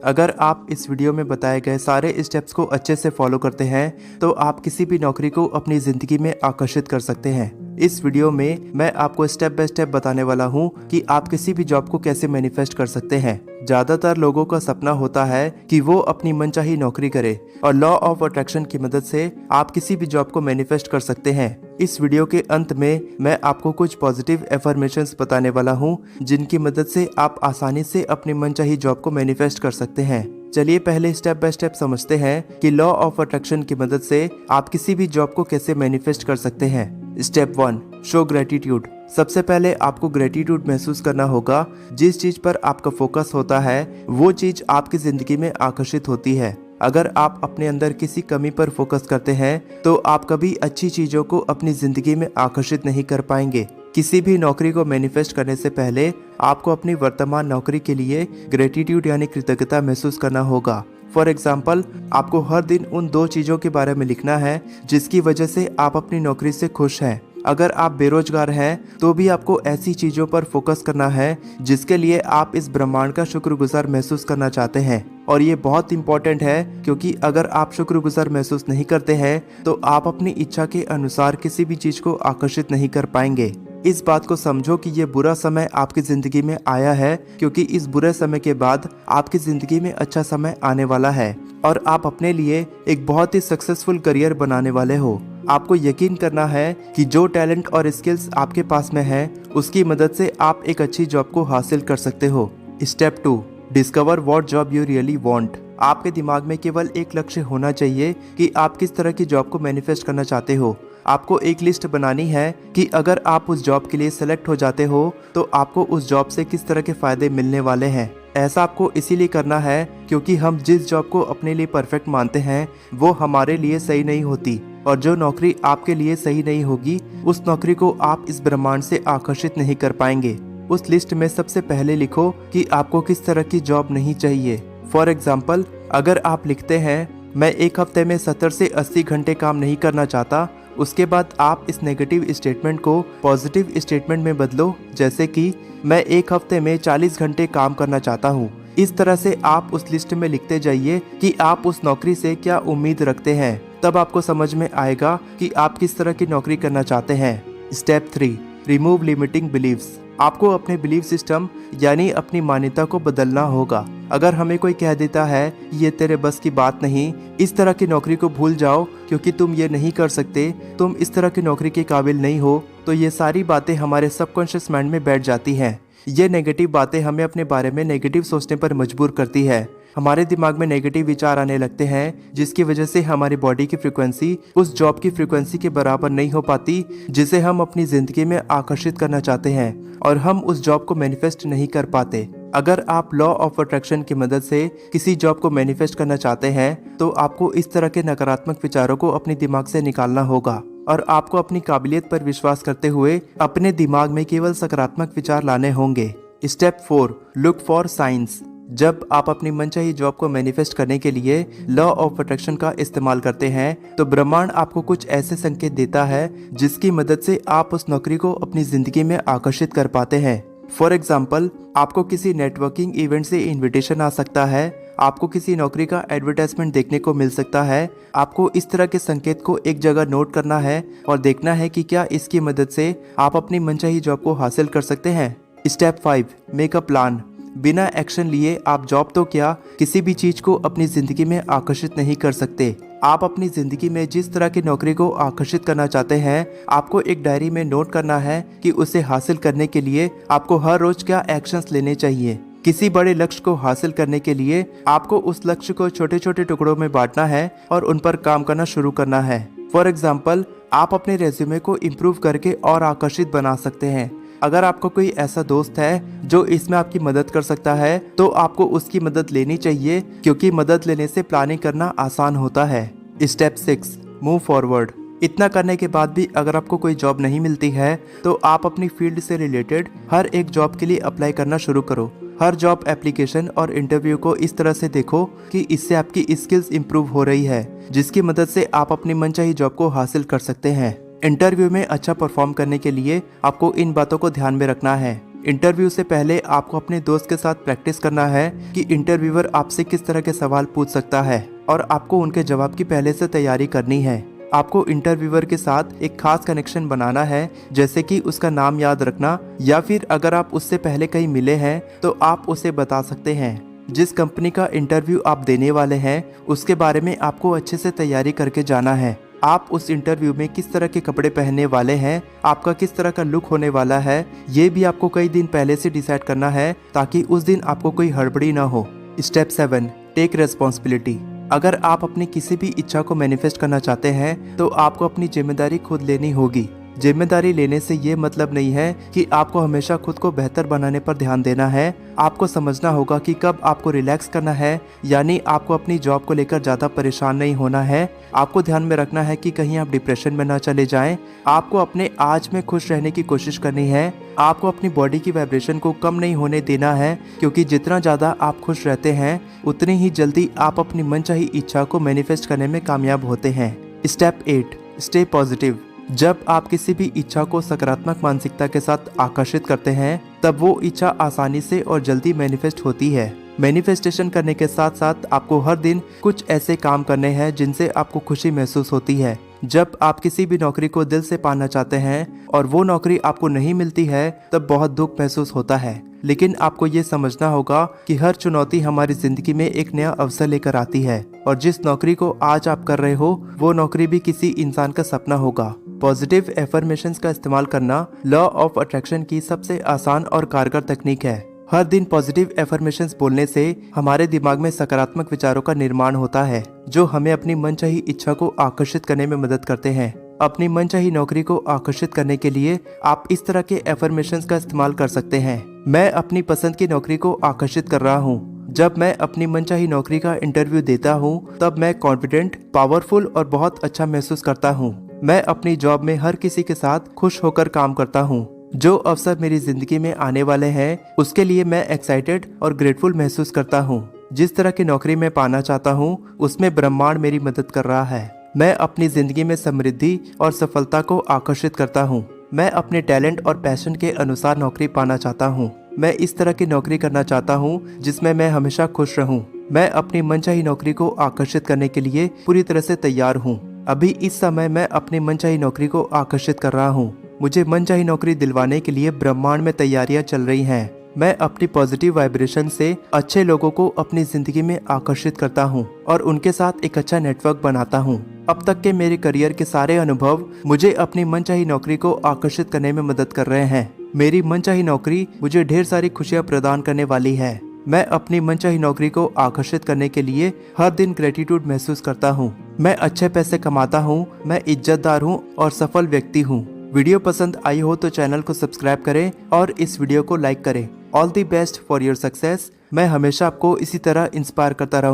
अगर आप इस वीडियो में बताए गए सारे स्टेप्स को अच्छे से फॉलो करते हैं तो आप किसी भी नौकरी को अपनी जिंदगी में आकर्षित कर सकते हैं। इस वीडियो में मैं आपको स्टेप बाय स्टेप बताने वाला हूं कि आप किसी भी जॉब को कैसे मैनिफेस्ट कर सकते हैं। ज्यादातर लोगों का सपना होता है कि वो अपनी मनचाही नौकरी करे और लॉ ऑफ अट्रैक्शन की मदद से आप किसी भी जॉब को मैनिफेस्ट कर सकते हैं। इस वीडियो के अंत में मैं आपको कुछ पॉजिटिव एफर्मेशंस बताने वाला हूं जिनकी मदद से आप आसानी से अपनी मनचाही जॉब को मैनिफेस्ट कर सकते हैं। चलिए पहले स्टेप बाय स्टेप समझते हैं कि लॉ ऑफ अट्रैक्शन की मदद से आप किसी भी जॉब को कैसे मैनिफेस्ट कर सकते हैं। Step 1, show gratitude. सबसे पहले आपको ग्रेटिट्यूड महसूस करना होगा। जिस चीज पर आपका फोकस होता है वो चीज आपकी जिंदगी में आकर्षित होती है। अगर आप अपने अंदर किसी कमी पर फोकस करते हैं तो आप कभी अच्छी चीजों को अपनी जिंदगी में आकर्षित नहीं कर पाएंगे। किसी भी नौकरी को मैनिफेस्ट करने से पहले आपको अपनी वर्तमान नौकरी के लिए ग्रेटिट्यूड यानी कृतज्ञता महसूस करना होगा। फॉर एग्जाम्पल, आपको हर दिन उन 2 चीजों के बारे में लिखना है जिसकी वजह से आप अपनी नौकरी से खुश हैं। अगर आप बेरोजगार हैं तो भी आपको ऐसी चीजों पर फोकस करना है जिसके लिए आप इस ब्रह्मांड का शुक्रगुजार महसूस करना चाहते हैं। और ये बहुत इंपॉर्टेंट है क्योंकि अगर आप शुक्रगुजार महसूस नहीं करते हैं तो आप अपनी इच्छा के अनुसार किसी भी चीज को आकर्षित नहीं कर पाएंगे। इस बात को समझो कि ये बुरा समय आपकी जिंदगी में आया है क्योंकि इस बुरे समय के बाद आपकी जिंदगी में अच्छा समय आने वाला है और आप अपने लिए एक बहुत ही सक्सेसफुल करियर बनाने वाले हो। आपको यकीन करना है कि जो टैलेंट और स्किल्स आपके पास में है उसकी मदद से आप एक अच्छी जॉब को हासिल कर सकते हो। Step 2, discover what job you really want. आपके दिमाग में केवल एक लक्ष्य होना चाहिए कि आप किस तरह की जॉब को मैनिफेस्ट करना चाहते हो। आपको एक लिस्ट बनानी है कि अगर आप उस जॉब के लिए सेलेक्ट हो जाते हो तो आपको उस जॉब से किस तरह के फायदे मिलने वाले हैं। ऐसा आपको इसीलिए करना है क्योंकि हम जिस जॉब को अपने लिए परफेक्ट मानते हैं वो हमारे लिए सही नहीं होती और जो नौकरी आपके लिए सही नहीं होगी उस नौकरी को आप इस ब्रह्मांड से आकर्षित नहीं कर पाएंगे। उस लिस्ट में सबसे पहले लिखो कि आपको किस तरह की जॉब नहीं चाहिए। फॉर एग्जाम्पल, अगर आप लिखते हैं मैं एक हफ्ते में 70 से 80 घंटे काम नहीं करना चाहता, उसके बाद आप इस नेगेटिव स्टेटमेंट को पॉजिटिव स्टेटमेंट में बदलो, जैसे कि मैं एक हफ्ते में 40 घंटे काम करना चाहता हूँ। इस तरह से आप उस लिस्ट में लिखते जाइए कि आप उस नौकरी से क्या उम्मीद रखते हैं। तब आपको समझ में आएगा कि आप किस तरह की नौकरी करना चाहते हैं। Step 3, remove limiting beliefs. आपको अपने बिलीफ सिस्टम यानी अपनी मान्यता को बदलना होगा। अगर हमें कोई कह देता है ये तेरे बस की बात नहीं, इस तरह की नौकरी को भूल जाओ क्योंकि तुम ये नहीं कर सकते, तुम इस तरह की नौकरी के काबिल नहीं हो, तो ये सारी बातें हमारे सबकॉन्शियस माइंड में बैठ जाती हैं। ये नेगेटिव बातें हमें अपने बारे में नेगेटिव सोचने पर मजबूर करती है। हमारे दिमाग में नेगेटिव विचार आने लगते हैं जिसकी वजह से हमारी बॉडी की फ्रीक्वेंसी उस जॉब की फ्रीक्वेंसी के बराबर नहीं हो पाती जिसे हम अपनी जिंदगी में आकर्षित करना चाहते हैं और हम उस जॉब को मैनिफेस्ट नहीं कर पाते। अगर आप लॉ ऑफ अट्रैक्शन की मदद से किसी जॉब को मैनिफेस्ट करना चाहते हैं तो आपको इस तरह के नकारात्मक विचारों को अपने दिमाग से निकालना होगा और आपको अपनी काबिलियत पर विश्वास करते हुए अपने दिमाग में केवल सकारात्मक विचार लाने होंगे। Step 4, look for science. जब आप अपनी मनचाही जॉब को मैनिफेस्ट करने के लिए लॉ ऑफ अट्रैक्शन का इस्तेमाल करते हैं तो ब्रह्मांड आपको कुछ ऐसे संकेत देता है जिसकी मदद से आप उस नौकरी को अपनी जिंदगी में आकर्षित कर पाते हैं। फॉर एग्जाम्पल, आपको किसी नेटवर्किंग इवेंट से इनविटेशन आ सकता है, आपको किसी नौकरी का एडवर्टाइजमेंट देखने को मिल सकता है। आपको इस तरह के संकेत को एक जगह नोट करना है और देखना है कि क्या इसकी मदद से आप अपनी मनचाही जॉब को हासिल कर सकते हैं। Step 5, make a plan. बिना एक्शन लिए आप जॉब तो क्या किसी भी चीज को अपनी जिंदगी में आकर्षित नहीं कर सकते। आप अपनी जिंदगी में जिस तरह की नौकरी को आकर्षित करना चाहते हैं आपको एक डायरी में नोट करना है कि उसे हासिल करने के लिए आपको हर रोज क्या एक्शंस लेने चाहिए। किसी बड़े लक्ष्य को हासिल करने के लिए आपको उस लक्ष्य को छोटे छोटे टुकड़ों में बांटना है और उन पर काम करना शुरू करना है। फॉर एग्जाम्पल, आप अपने रेज्यूमे को इम्प्रूव करके और आकर्षित बना सकते हैं। अगर आपका कोई ऐसा दोस्त है जो इसमें आपकी मदद कर सकता है तो आपको उसकी मदद लेनी चाहिए क्योंकि मदद लेने से प्लानिंग करना आसान होता है। Step 6, move forward. इतना करने के बाद भी अगर आपको कोई जॉब नहीं मिलती है तो आप अपनी फील्ड से रिलेटेड हर एक जॉब के लिए अप्लाई करना शुरू करो। हर जॉब एप्लीकेशन और इंटरव्यू को इस तरह से देखो कि इससे आपकी स्किल्स इंप्रूव हो रही है जिसकी मदद से आप अपनी मनचाही जॉब को हासिल कर सकते हैं। इंटरव्यू में अच्छा परफॉर्म करने के लिए आपको इन बातों को ध्यान में रखना है। इंटरव्यू से पहले आपको अपने दोस्त के साथ प्रैक्टिस करना है कि इंटरव्यूअर आपसे किस तरह के सवाल पूछ सकता है और आपको उनके जवाब की पहले से तैयारी करनी है। आपको इंटरव्यूअर के साथ एक खास कनेक्शन बनाना है, जैसे कि उसका नाम याद रखना, या फिर अगर आप उससे पहले कहीं मिले हैं तो आप उसे बता सकते हैं। जिस कंपनी का इंटरव्यू आप देने वाले हैं उसके बारे में आपको अच्छे से तैयारी करके जाना है। आप उस इंटरव्यू में किस तरह के कपड़े पहनने वाले हैं, आपका किस तरह का लुक होने वाला है, ये भी आपको कई दिन पहले से डिसाइड करना है ताकि उस दिन आपको कोई हड़बड़ी ना हो। Step 7, take responsibility. अगर आप अपनी किसी भी इच्छा को मैनिफेस्ट करना चाहते हैं तो आपको अपनी जिम्मेदारी खुद लेनी होगी। जिम्मेदारी लेने से ये मतलब नहीं है कि आपको हमेशा खुद को बेहतर बनाने पर ध्यान देना है। आपको समझना होगा कि कब आपको रिलैक्स करना है, यानी आपको अपनी जॉब को लेकर ज़्यादा परेशान नहीं होना है। आपको ध्यान में रखना है कि कहीं आप डिप्रेशन में ना चले जाएं। आपको अपने आज में खुश रहने की कोशिश करनी है। आपको अपनी बॉडी की वाइब्रेशन को कम नहीं होने देना है, क्योंकि जितना ज़्यादा आप खुश रहते हैं उतनी ही जल्दी आप अपनी मनचाही इच्छा को मैनिफेस्ट करने में कामयाब होते हैं। Step 8, stay positive. जब आप किसी भी इच्छा को सकारात्मक मानसिकता के साथ आकर्षित करते हैं तब वो इच्छा आसानी से और जल्दी मैनिफेस्ट होती है। मैनिफेस्टेशन करने के साथ साथ आपको हर दिन कुछ ऐसे काम करने हैं जिनसे आपको खुशी महसूस होती है। जब आप किसी भी नौकरी को दिल से पाना चाहते हैं और वो नौकरी आपको नहीं मिलती है तब बहुत दुख महसूस होता है, लेकिन आपको ये समझना होगा कि हर चुनौती हमारी जिंदगी में एक नया अवसर लेकर आती है और जिस नौकरी को आज आप कर रहे हो वो नौकरी भी किसी इंसान का सपना होगा। पॉजिटिव एफर्मेशंस का इस्तेमाल करना लॉ ऑफ अट्रैक्शन की सबसे आसान और कारगर तकनीक है। हर दिन पॉजिटिव एफर्मेशंस बोलने से हमारे दिमाग में सकारात्मक विचारों का निर्माण होता है, जो हमें अपनी मनचाही इच्छा को आकर्षित करने में मदद करते हैं। अपनी मनचाही नौकरी को आकर्षित करने के लिए आप इस तरह के एफर्मेशंस का इस्तेमाल कर सकते हैं। मैं अपनी पसंद की नौकरी को आकर्षित कर रहा हूँ। जब मैं अपनी मनचाही नौकरी का इंटरव्यू देता हूँ तब मैं कॉन्फिडेंट, पावरफुल और बहुत अच्छा महसूस करता हूँ। मैं अपनी जॉब में हर किसी के साथ खुश होकर काम करता हूँ। जो अवसर मेरी जिंदगी में आने वाले हैं उसके लिए मैं एक्साइटेड और ग्रेटफुल महसूस करता हूँ। जिस तरह की नौकरी मैं पाना चाहता हूँ उसमें ब्रह्मांड मेरी मदद कर रहा है। मैं अपनी जिंदगी में समृद्धि और सफलता को आकर्षित करता हूँ। मैं अपने टैलेंट और पैशन के अनुसार नौकरी पाना चाहता हूँ। मैं इस तरह की नौकरी करना चाहता हूँ जिसमें मैं हमेशा खुश रहूँ। मैं अपनी मनचाही नौकरी को आकर्षित करने के लिए पूरी तरह से तैयार हूँ। अभी इस समय मैं अपनी मनचाही नौकरी को आकर्षित कर रहा हूँ। मुझे मनचाही नौकरी दिलवाने के लिए ब्रह्मांड में तैयारियां चल रही हैं। मैं अपनी पॉजिटिव वाइब्रेशन से अच्छे लोगों को अपनी जिंदगी में आकर्षित करता हूं और उनके साथ एक अच्छा नेटवर्क बनाता हूं। अब तक के मेरे करियर के सारे अनुभव मुझे अपनी मनचाही नौकरी को आकर्षित करने में मदद कर रहे हैं। मेरी मनचाही नौकरी मुझे ढेर सारी खुशियां प्रदान करने वाली है। मैं अपनी मनचाही नौकरी को आकर्षित करने के लिए हर दिन ग्रेटिट्यूड महसूस करता हूँ। मैं अच्छे पैसे कमाता हूँ। मैं इज्जतदार हूँ और सफल व्यक्ति हूँ। वीडियो पसंद आई हो तो चैनल को सब्सक्राइब करें और इस वीडियो को लाइक करें। All the best for your success. मैं हमेशा आपको इसी तरह इंस्पायर करता रहूँ।